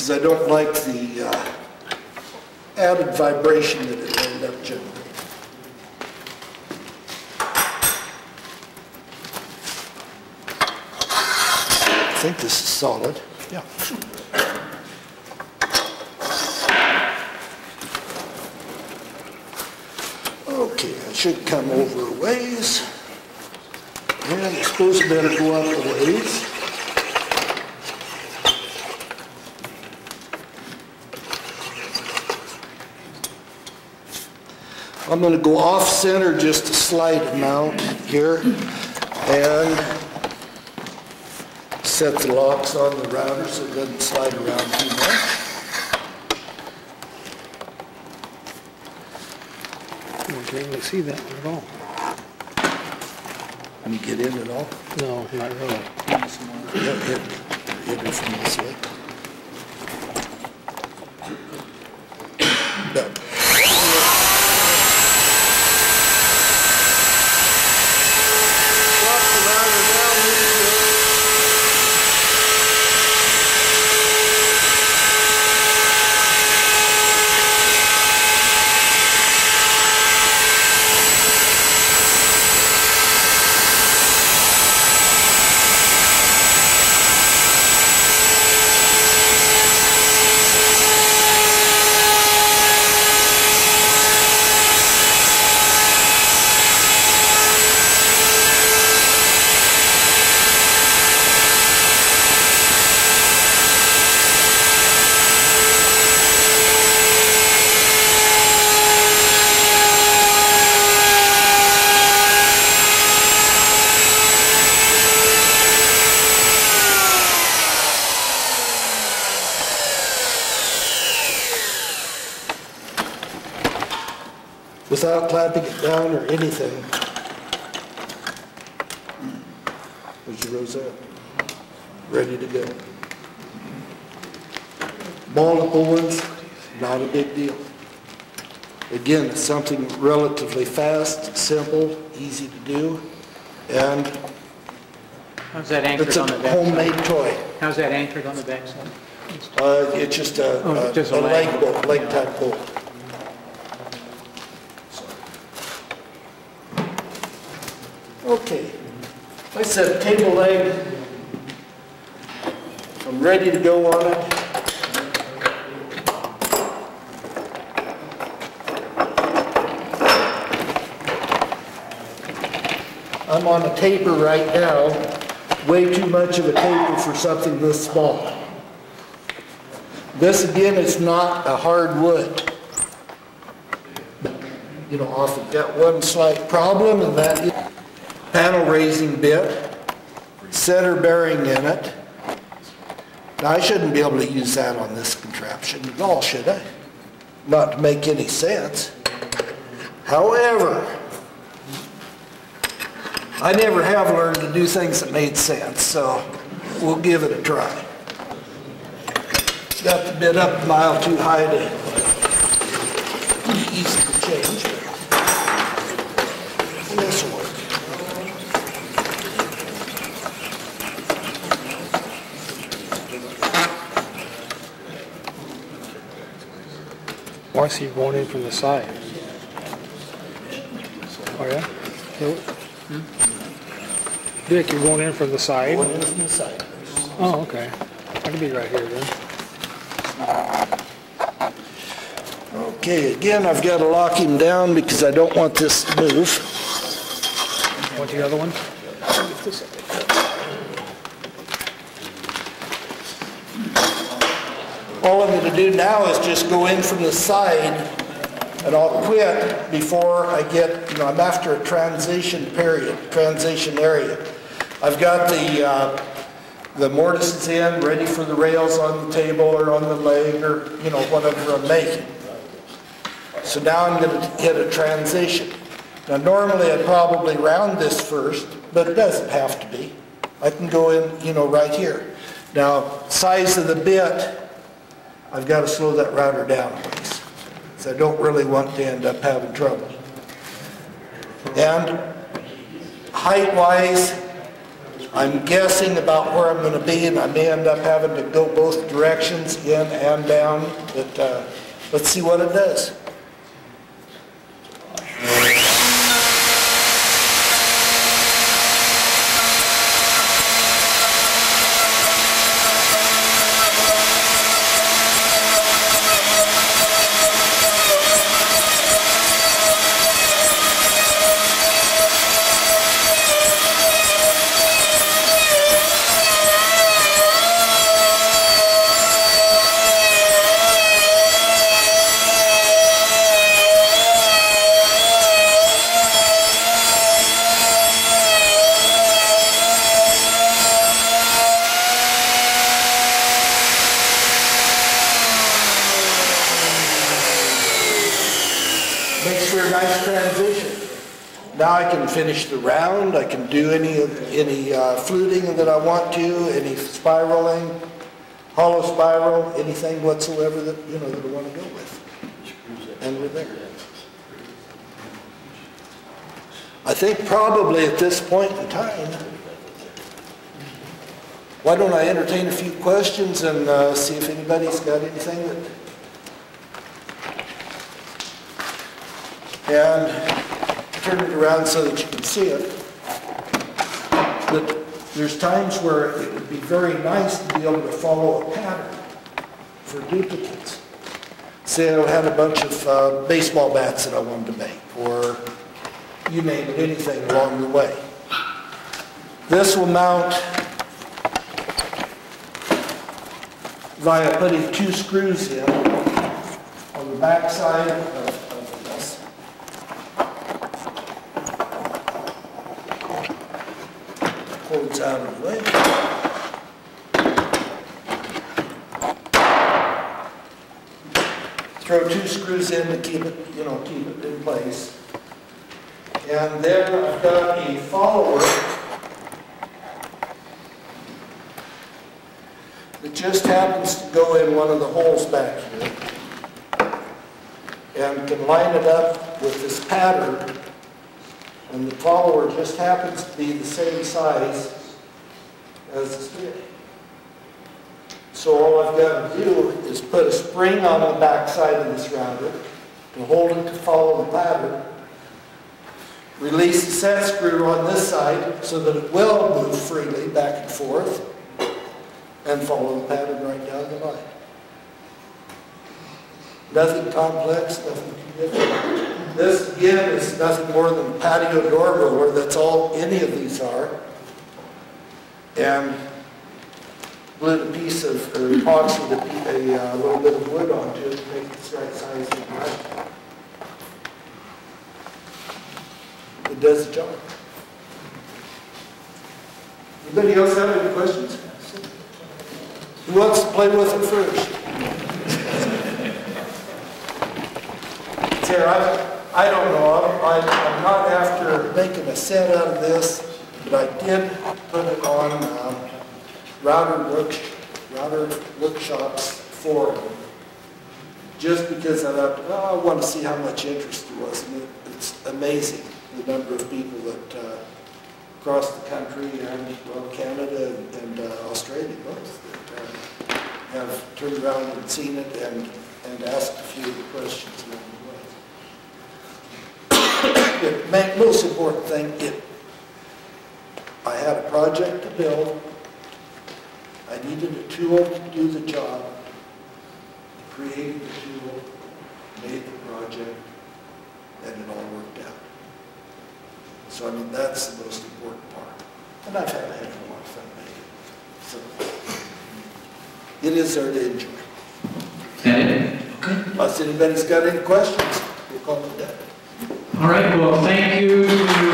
because I don't like the added vibration that it ended up generating. I think this is solid. Yeah. Okay, I should come over a ways. And it's supposed to better go up a ways. I'm going to go off center just a slight amount here and set the locks on the router so it doesn't slide around too much. I can't really see that one at all. Can you get in at all? No, not really. Hit it from this way. No. Without clamping it down or anything. There's your rosette. Ready to go. Multiple ones, not a big deal. Again, it's something relatively fast, simple, easy to do, and how's that anchored it's a on the back homemade side? toy. How's that anchored on the back side? It's just a just a leg leg. bolt, leg type bolt. Okay, like I said, table leg, I'm ready to go on it. I'm on a taper right now, way too much of a taper for something this small. This again is not a hard wood. You know, often got one slight problem, and that is panel raising bit, center bearing in it. Now I shouldn't be able to use that on this contraption at all, should I? Not to make any sense. However, I never have learned to do things that made sense, so we'll give it a try. Got the bit up a mile too high to easy to change. This will work. Why is he going in from the side? Oh yeah? Dick, you're going in from the side? Going in from the side. Oh, okay. I can be right here then. Okay, again, I've got to lock him down because I don't want this to move. Want the other one? All I'm going to do now is just go in from the side, and I'll quit before I get, you know, I'm after a transition period, transition area. I've got the mortises in, ready for the rails on the table or on the leg or, you know, whatever I'm making. So now I'm going to hit a transition. Now normally I'd probably round this first, but it doesn't have to be. I can go in, you know, right here. Now, size of the bit, I've got to slow that router down, please. So I don't really want to end up having trouble. And height-wise, I'm guessing about where I'm going to be, and I may end up having to go both directions, in and down, but let's see what it does. Makes for a nice transition. Now I can finish the round. I can do any fluting that I want to, any spiraling, hollow spiral, anything whatsoever that that I want to go with. And we're there. I think probably at this point in time, why don't I entertain a few questions and see if anybody's got anything that. And turn it around so that you can see it. But there's times where it would be very nice to be able to follow a pattern for duplicates. Say I had a bunch of baseball bats that I wanted to make, or you name it, anything along the way. This will mount via putting 2 screws in on the back side of this. Holds out of the way. Throw 2 screws in to keep it, keep it in place. And then I've got a follower that just happens to go in one of the holes back here and can line it up with this pattern, and the follower just happens to be the same size as the stick. So all I've got to do is put a spring on the back side of this rounder to hold it to follow the pattern. Release the set screw on this side so that it will move freely back and forth and follow the pattern right down the line. Nothing complex, nothing too difficult. This, again, is nothing more than a patio door roller. That's all any of these are. And glued a piece of, or epoxied a little bit of wood onto it to make it the right size and height. It does the job. Anybody else have any questions? Who wants to play with it first? Here, I don't know. I'm not after making a set out of this, but I did put it on router workshops forum, just because I thought, I want to see how much interest there was. And it's amazing the number of people that across the country and Canada and Australia both that have turned around and seen it and asked a few of the questions along the way. The most important thing, I had a project to build. I needed a tool to do the job. Created the tool, made the project, and it all worked out. So, I mean, that's the most important part. And I've had a heck of a lot of fun making it. So, it is there to enjoy. Unless anybody's got any questions, we'll call it a day. All right, well, thank you to